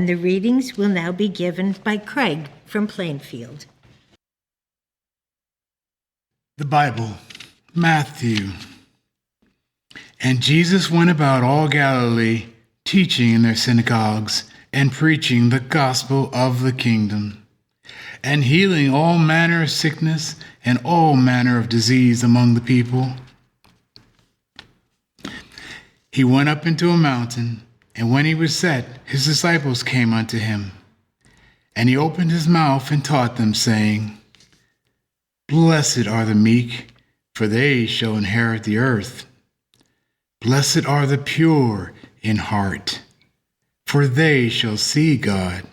And the readings will now be given by Craig from Plainfield. The Bible, Matthew. And Jesus went about all Galilee, teaching in their synagogues and preaching the gospel of the kingdom, and healing all manner of sickness and all manner of disease among the people. He went up into a mountain, and when he was set, his disciples came unto him. And he opened his mouth and taught them, saying, Blessed are the meek, for they shall inherit the earth. Blessed are the pure in heart, for they shall see God.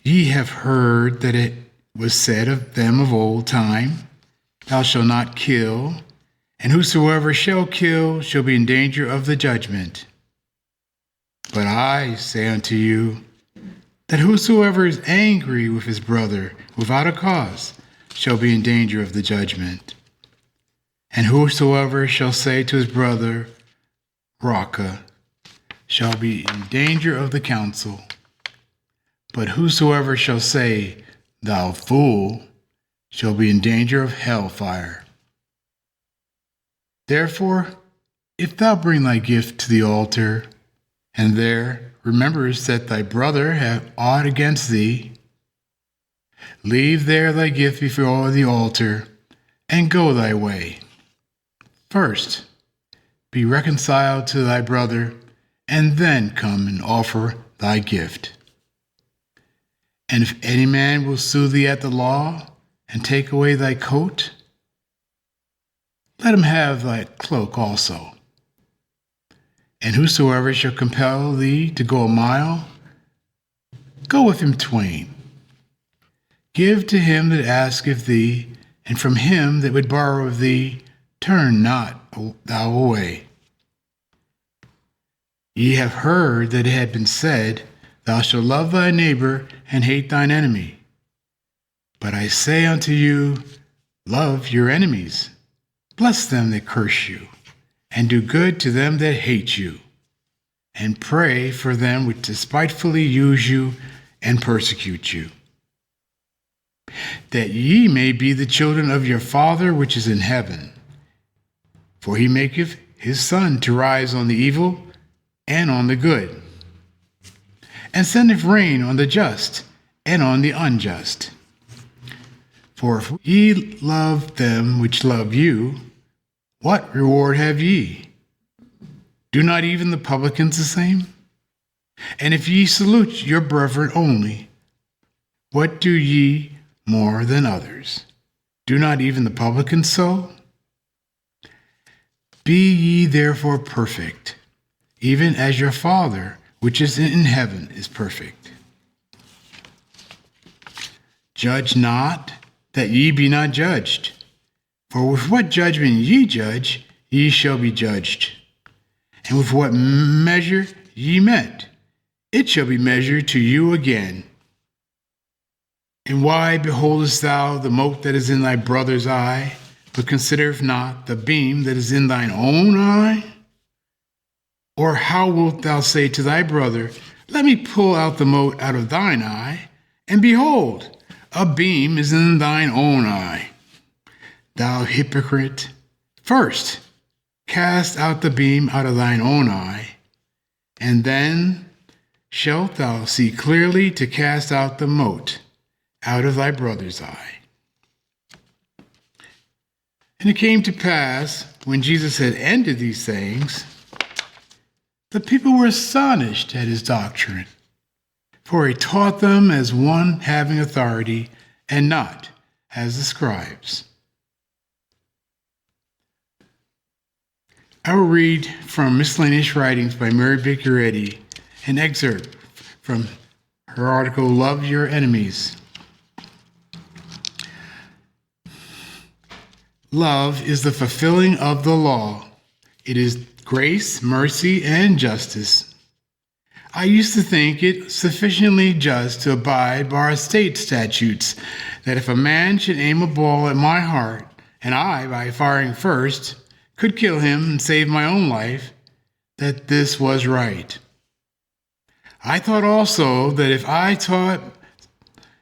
Ye have heard that it was said of them of old time, Thou shalt not kill, and whosoever shall kill shall be in danger of the judgment. But I say unto you, that whosoever is angry with his brother without a cause shall be in danger of the judgment. And whosoever shall say to his brother, Raca, shall be in danger of the council. But whosoever shall say, Thou fool, shall be in danger of hellfire. Therefore, if thou bring thy gift to the altar, and there rememberest that thy brother hath aught against thee, leave there thy gift before the altar, and go thy way. First, be reconciled to thy brother, and then come and offer thy gift. And if any man will sue thee at the law, and take away thy coat, let him have thy cloak also. And whosoever shall compel thee to go a mile, go with him twain. Give to him that asketh thee, and from him that would borrow of thee, turn not thou away. Ye have heard that it had been said, Thou shalt love thy neighbor and hate thine enemy. But I say unto you, love your enemies, bless them that curse you, and do good to them that hate you, and pray for them which despitefully use you and persecute you, that ye may be the children of your Father which is in heaven. For he maketh his sun to rise on the evil and on the good, and sendeth rain on the just and on the unjust. For if ye love them which love you, what reward have ye? Do not even the publicans the same? And if ye salute your brethren only, what do ye more than others? Do not even the publicans so? Be ye therefore perfect, even as your Father which is in heaven is perfect. Judge not, that ye be not judged. For with what judgment ye judge, ye shall be judged. And with what measure ye met, it shall be measured to you again. And why beholdest thou the mote that is in thy brother's eye, but considerest not the beam that is in thine own eye? Or how wilt thou say to thy brother, Let me pull out the mote out of thine eye, and behold, a beam is in thine own eye? Thou hypocrite, first cast out the beam out of thine own eye, and then shalt thou see clearly to cast out the mote out of thy brother's eye. And it came to pass, when Jesus had ended these things, the people were astonished at his doctrine, for he taught them as one having authority, and not as the scribes. I will read from Miscellaneous Writings by Mary Baker Eddy, an excerpt from her article, Love Your Enemies. Love is the fulfilling of the law. It is grace, mercy, and justice. I used to think it sufficiently just to abide by our state statutes, that if a man should aim a ball at my heart, and I, by firing first, could kill him and save my own life, that this was right. I thought also that if I taught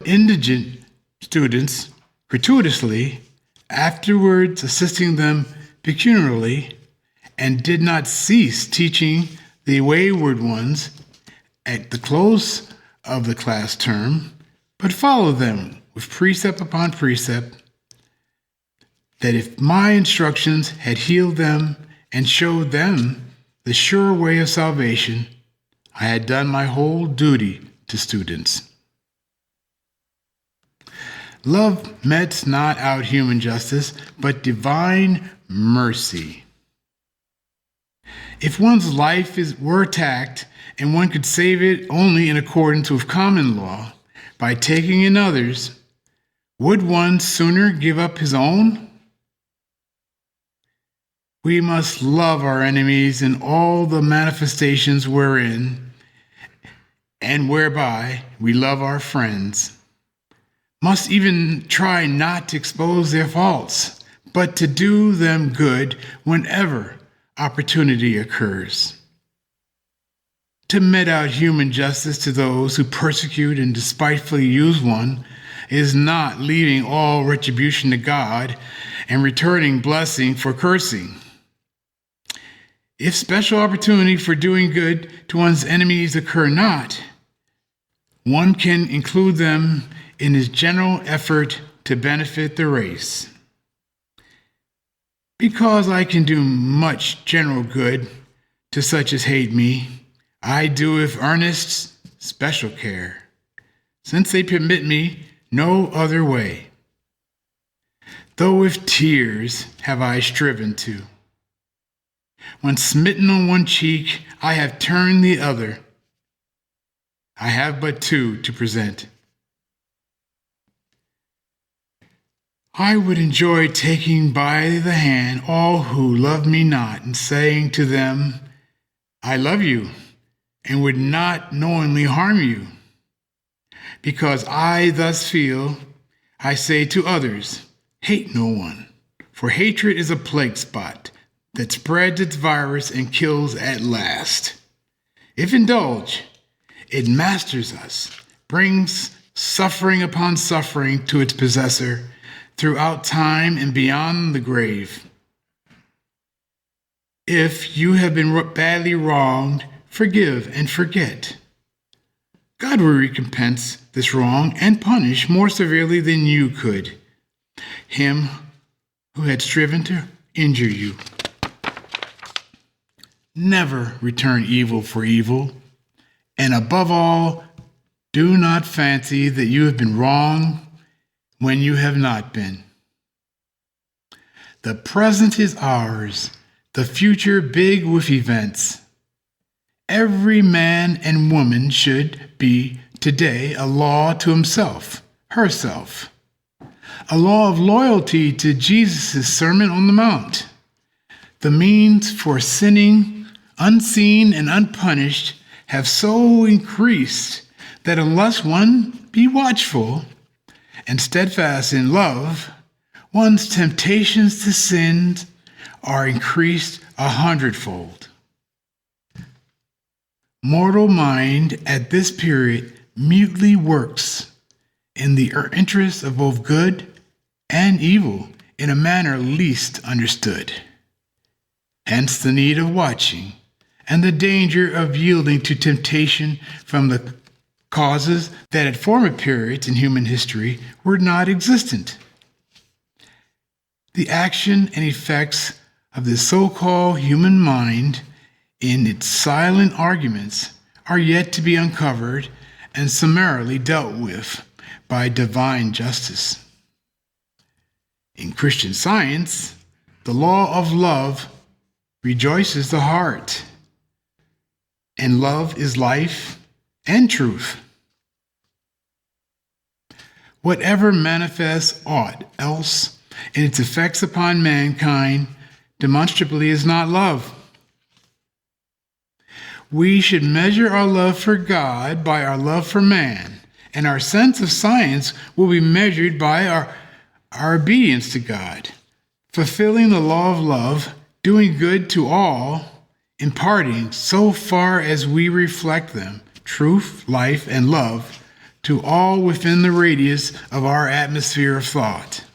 indigent students gratuitously, afterwards assisting them pecuniarily, and did not cease teaching the wayward ones at the close of the class term, but followed them with precept upon precept, that if my instructions had healed them and showed them the sure way of salvation, I had done my whole duty to students. Love mets not out human justice, but divine mercy. If one's life were attacked, and one could save it only in accordance with common law, by taking in others, would one sooner give up his own? We must love our enemies in all the manifestations wherein and whereby we love our friends. Must even try not to expose their faults, but to do them good whenever opportunity occurs. To mete out human justice to those who persecute and despitefully use one is not leaving all retribution to God and returning blessing for cursing. If special opportunity for doing good to one's enemies occur not, one can include them in his general effort to benefit the race. Because I can do much general good to such as hate me, I do with earnest, special care, since they permit me no other way. Though with tears have I striven to. When smitten on one cheek, I have turned the other. I have but two to present. I would enjoy taking by the hand all who love me not, and saying to them, I love you, and would not knowingly harm you. Because I thus feel, I say to others, hate no one, for hatred is a plague spot that spreads its virus and kills at last. If indulged, it masters us, brings suffering upon suffering to its possessor throughout time and beyond the grave. If you have been badly wronged, forgive and forget. God will recompense this wrong and punish more severely than you could him who had striven to injure you. Never return evil for evil, and above all, do not fancy that you have been wrong when you have not been. The present is ours, the future big with events. Every man and woman should be today a law to himself, herself, a law of loyalty to Jesus' Sermon on the Mount. The means for sinning, unseen and unpunished, have so increased that unless one be watchful and steadfast in love, one's temptations to sin are increased 100-fold. Mortal mind at this period mutely works in the interest of both good and evil in a manner least understood. Hence the need of watching and the danger of yielding to temptation from the causes that at former periods in human history were not existent. The action and effects of the so-called human mind in its silent arguments are yet to be uncovered and summarily dealt with by divine justice. In Christian Science, the law of love rejoices the heart, and love is life and truth. Whatever manifests aught else in its effects upon mankind demonstrably is not love. We should measure our love for God by our love for man, and our sense of science will be measured by our obedience to God, fulfilling the law of love, doing good to all, imparting so far as we reflect them truth, life, and love to all within the radius of our atmosphere of thought.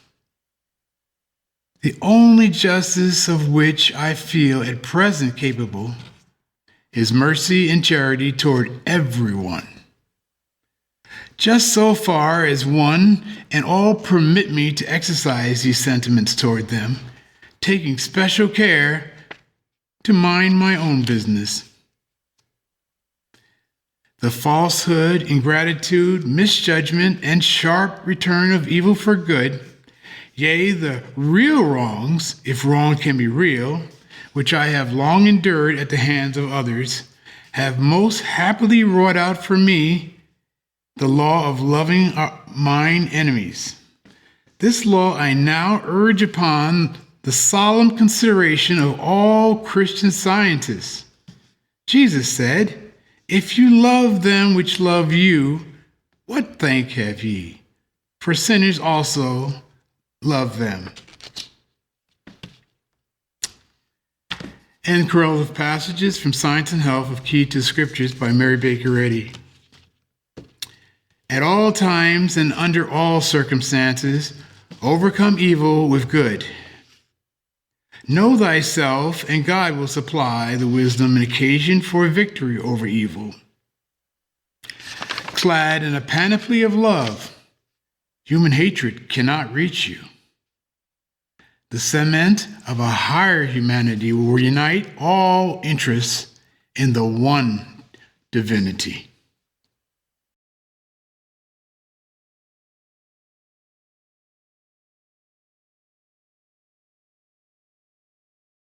The only justice of which I feel at present capable is mercy and charity toward everyone. Just so far as one and all permit me to exercise these sentiments toward them, taking special care to mind my own business. The falsehood, ingratitude, misjudgment, and sharp return of evil for good, yea, the real wrongs, if wrong can be real, which I have long endured at the hands of others, have most happily wrought out for me the law of loving mine enemies. This law I now urge upon the solemn consideration of all Christian scientists. Jesus said, "If you love them which love you, what thank have ye? For sinners also love them." And correlative passages from Science and Health of Key to Scriptures by Mary Baker Eddy. At all times and under all circumstances, overcome evil with good. Know thyself, and God will supply the wisdom and occasion for victory over evil. Clad in a panoply of love, human hatred cannot reach you. The cement of a higher humanity will unite all interests in the one divinity.